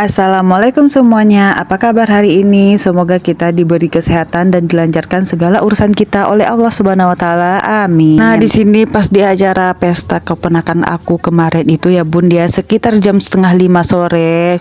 Assalamualaikum semuanya, apa kabar hari ini? Semoga kita diberi kesehatan dan dilancarkan segala urusan kita oleh Allah Subhanahu wa taala. Amin. Nah, di sini pas di acara pesta keponakan aku kemarin itu ya Bun, dia sekitar jam setengah 5 sore,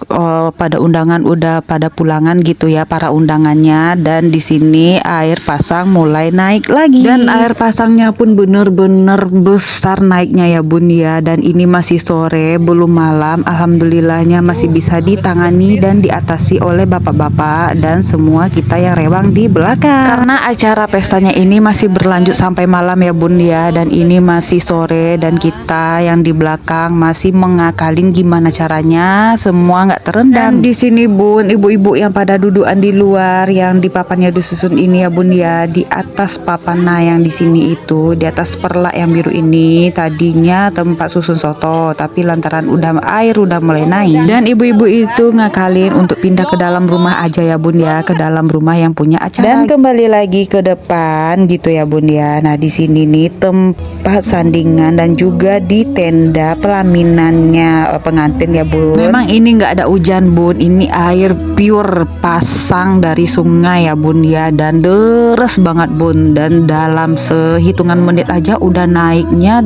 pada undangan udah pada pulangan gitu ya para undangannya, dan di sini air pasang mulai naik lagi. Dan air pasangnya pun bener-bener besar naiknya ya Bun ya, dan ini masih sore, belum malam. Alhamdulillahnya masih bisa ditangani dan diatasi oleh bapak-bapak dan semua kita yang rewang di belakang. Karena acara pestanya ini masih berlanjut sampai malam ya Bun ya, dan ini masih sore dan kita yang di belakang masih mengakalin gimana caranya semua nggak terendam. Dan di sini Bun, ibu-ibu yang pada dudukan di luar yang di papannya disusun ini ya Bun ya, di atas papan yang di sini itu, di atas perlak yang biru ini tadinya tempat susun soto, tapi lantaran air udah mulai naik dan ibu-ibu itu ngakalin untuk pindah ke dalam rumah aja ya Bun ya, ke dalam rumah yang punya acara dan kembali lagi ke depan gitu ya Bun ya. Nah, di sini nih tempat sandingan dan juga di tenda pelaminannya pengantin ya Bun. Memang ini nggak ada hujan Bun, ini air pure pasang dari sungai ya Bun ya, dan deres banget Bun, dan dalam sehitungan menit aja udah naiknya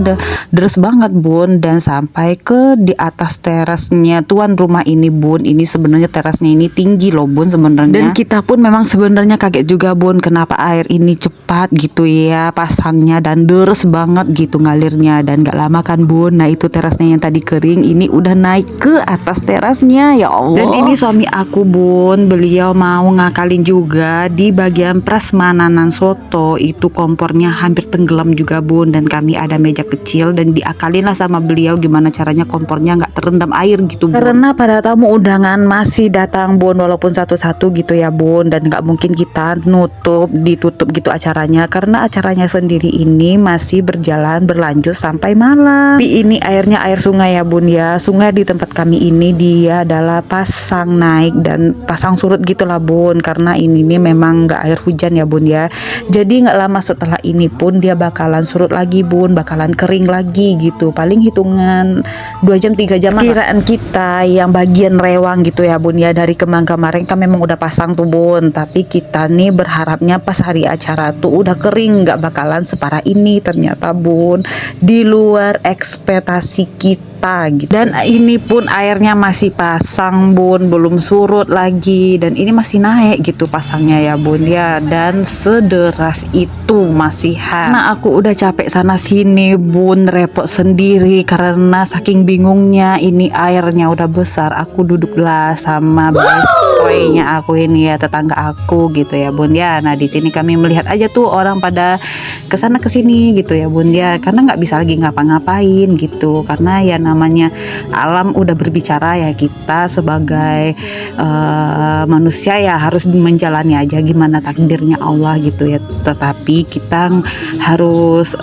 deres banget Bun, dan sampai ke di atas terasnya tuan rumah ini Bun. Ini sebenarnya terasnya ini tinggi loh Bun sebenarnya, dan kita pun memang sebenarnya kaget juga Bun kenapa air ini cepat gitu ya pasangnya dan deres banget gitu ngalirnya, dan gak lama kan Bun. Nah, itu terasnya yang tadi kering ini udah naik ke atas terasnya ya Allah. Dan ini suami aku Bun, beliau mau ngakalin juga di bagian prasmanan soto itu kompornya hampir tenggelam juga Bun, dan kami ada meja kecil dan diakalin lah sama beliau gimana caranya kompornya nggak terendam air gitu Bun. Karena pada tamu undangan masih datang Bun, walaupun satu-satu gitu ya Bun, dan nggak mungkin kita ditutup gitu acaranya, karena acaranya sendiri ini masih berlanjut sampai malam. Tapi ini airnya air sungai ya Bun ya, sungai di tempat kami ini dia adalah pasang naik dan pasang surut gitulah Bun, karena ini nih memang nggak air hujan ya Bun ya. Jadi nggak lama setelah ini pun dia bakalan surut lagi Bun, bakalan kering lagi gitu, paling hitungan 2 jam 3 jam. Kiraan kita yang bagian rewang gitu ya Bun ya, dari kemarin kan memang udah pasang tuh Bun, tapi kita nih berharapnya pas hari acara tuh udah kering, nggak bakalan separah ini. Ternyata Bun, di luar ekspektasi kita gitu. Dan ini pun airnya masih pasang Bun, belum surut lagi, dan ini masih naik gitu pasangnya ya Bun ya, dan sederas itu masihan. Nah, aku udah capek sana sini Bun, repot sendiri karena saking bingungnya ini airnya udah besar. Aku duduklah sama bestfriendnya aku ini ya, tetangga aku gitu ya Bun ya. Nah, di sini kami melihat aja tuh orang pada kesana kesini gitu ya Bun ya, karena nggak bisa lagi ngapa-ngapain gitu, karena ya namanya alam udah berbicara ya, kita sebagai manusia ya harus menjalani aja gimana takdirnya Allah gitu ya. Tetapi kita harus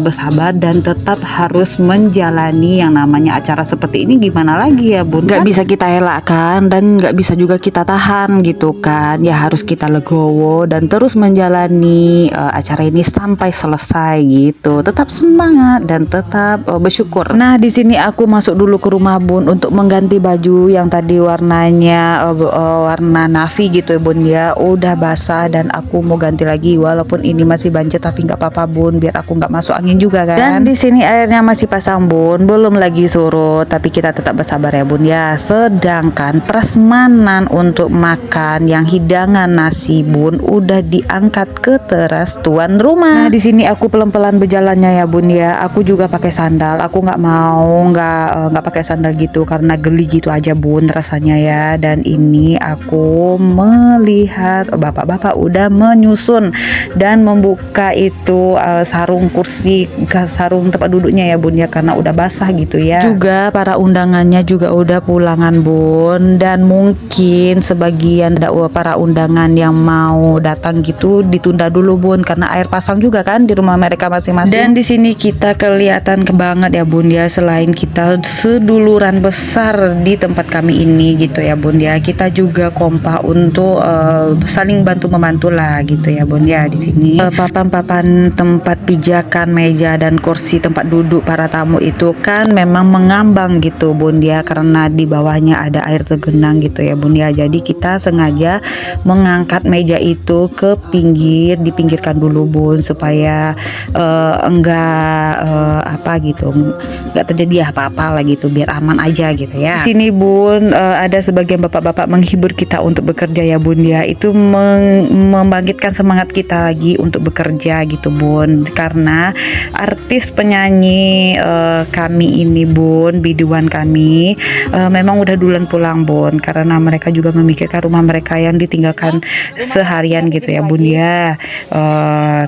bersabar dan tetap harus menjalani yang namanya acara seperti ini. Gimana lagi ya Bun, nggak bisa kita elakkan dan nggak bisa juga kita tahan gitu kan ya, harus kita legowo dan terus menjalani acara ini sampai selesai gitu. Tetap semangat dan tetap bersyukur. Nah, di sini aku masuk dulu ke rumah Bun untuk mengganti baju yang tadi warnanya warna navy gitu ya Bun ya, udah basah dan aku mau ganti lagi, walaupun ini masih banjir tapi nggak apa-apa Bun, biar aku nggak masuk angin juga kan. Dan di sini airnya masih pasang Bun, belum lagi surut, tapi kita tetap bersabar ya Bun ya. Sedangkan prasmanan untuk makan yang hidangan nasi Bun udah diangkat ke teras tuan rumah. Nah, di sini aku pelan-pelan berjalannya ya Bun ya. Aku juga pakai sandal. Aku nggak pakai sandal gitu karena geli gitu aja Bun rasanya ya. Dan ini aku melihat bapak-bapak udah menyusun dan membuka itu sarung kursi, sarung tempat duduknya ya Bun ya, karena udah basah gitu ya. Juga para undangannya juga udah pulangan Bun, dan mungkin sebagian para undangan yang mau datang gitu ditunda dulu Bun, karena air pasang juga kan di rumah mereka masing-masing. Dan di sini kita kelihatan banget ya Bun ya, selain kita kita seduluran besar di tempat kami ini gitu ya bun ya. Kita juga kompak untuk saling bantu membantu lah gitu ya bun ya. Di sini papan-papan tempat pijakan, meja dan kursi tempat duduk para tamu itu kan memang mengambang gitu bun ya, karena di bawahnya ada air tergenang gitu ya bun ya. Jadi kita sengaja mengangkat meja itu ke pinggir, dipinggirkan dulu bun, supaya enggak terjadi apa-apa lah gitu, biar aman aja gitu ya. Di sini bun ada sebagian bapak-bapak menghibur kita untuk bekerja ya bun ya. Itu membangkitkan semangat kita lagi untuk bekerja gitu bun, karena artis penyanyi kami ini bun, biduan kami memang udah duluan pulang bun, karena mereka juga memikirkan rumah mereka yang ditinggalkan seharian gitu ya bun ya.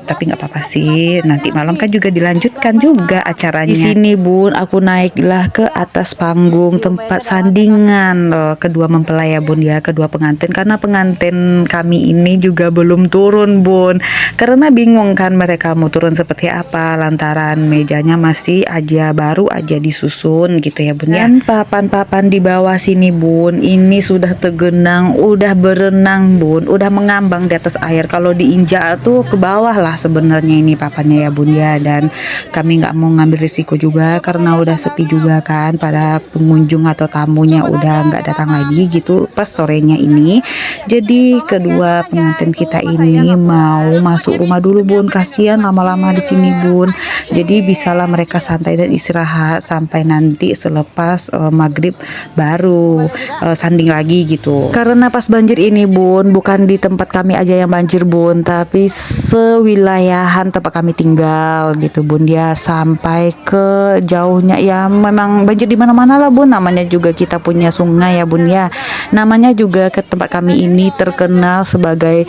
Tapi nggak apa-apa sih, nanti malam kan juga dilanjutkan juga acaranya. Di sini bun, aku naiklah ke atas panggung tempat sandingan kedua mempelai ya bun ya, kedua pengantin, karena pengantin kami ini juga belum turun bun, karena bingung kan mereka mau turun seperti apa lantaran mejanya masih aja baru aja disusun gitu ya bun ya. Dan papan-papan di bawah sini bun, ini sudah tergenang, udah berenang bun, udah mengambang di atas air. Kalau diinjak tuh ke bawah lah sebenarnya ini papannya ya bun ya. Dan kami nggak mau ngambil risiko juga karena udah sepi juga kan, pada pengunjung atau tamunya udah nggak datang lagi gitu pas sorenya ini. Jadi kedua pengantin kita ini mau masuk rumah dulu bun, kasihan lama-lama di sini bun. Jadi bisalah mereka santai dan istirahat sampai nanti selepas maghrib baru sanding lagi gitu. Karena pas banjir ini bun, bukan di tempat kami aja yang banjir bun, tapi sewilayahan tempat kami tinggal gitu bun ya, sampai ke jauhnya ya. Memang banjir di mana-mana lah bun, namanya juga kita punya sungai ya bun ya. Namanya juga ke tempat kami ini terkenal sebagai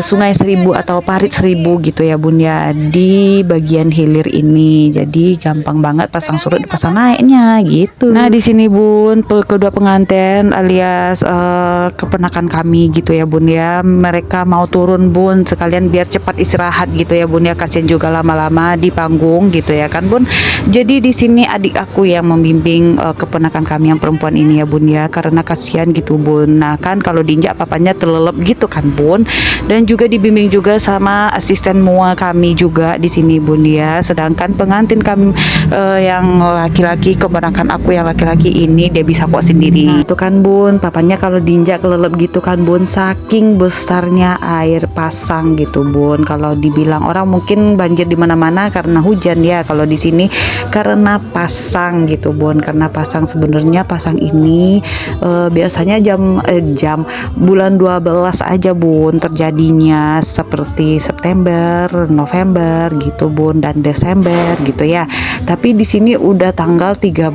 Sungai Seribu atau Parit Seribu gitu ya bun ya, di bagian hilir ini. Jadi gampang banget pasang surut pasang naiknya gitu. Nah di sini bun, kedua pengantin alias keponakan kami gitu ya bun ya, mereka mau turun bun sekalian biar cepat istirahat gitu ya bun ya, kasihan juga lama-lama di panggung gitu ya kan bun. Jadi di sini adik aku yang membimbing keponakan kami yang perempuan ini ya bun ya, karena kasihan gitu bun. Nah kan kalau diinjak papanya terlelep gitu kan bun, dan juga dibimbing juga sama asisten mua kami juga di sini bun ya. Sedangkan pengantin kami yang laki-laki, keponakan aku yang laki-laki ini dia bisa kok sendiri. Itu kan bun, papanya kalau diinjak kelelep gitu kan bun, saking besarnya air pasang gitu bun. Kalau dibilang orang mungkin banjir di mana-mana karena hujan ya, kalau di sini karena pasang gitu bun. Karena pasang, sebenarnya pasang ini biasanya jam bulan 12 aja bun terjadinya, seperti September, November gitu bun, dan Desember gitu ya. Tapi di sini udah tanggal 13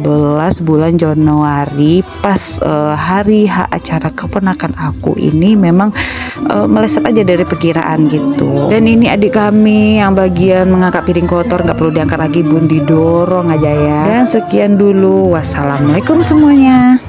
bulan Januari, pas hari acara keponakan aku ini memang meleset aja dari perkiraan gitu. Dan ini adik kami yang bagian mengangkat piring kotor, nggak perlu diangkat lagi bun, didorong aja ya. Dan sekian dulu, wassalamualaikum semuanya.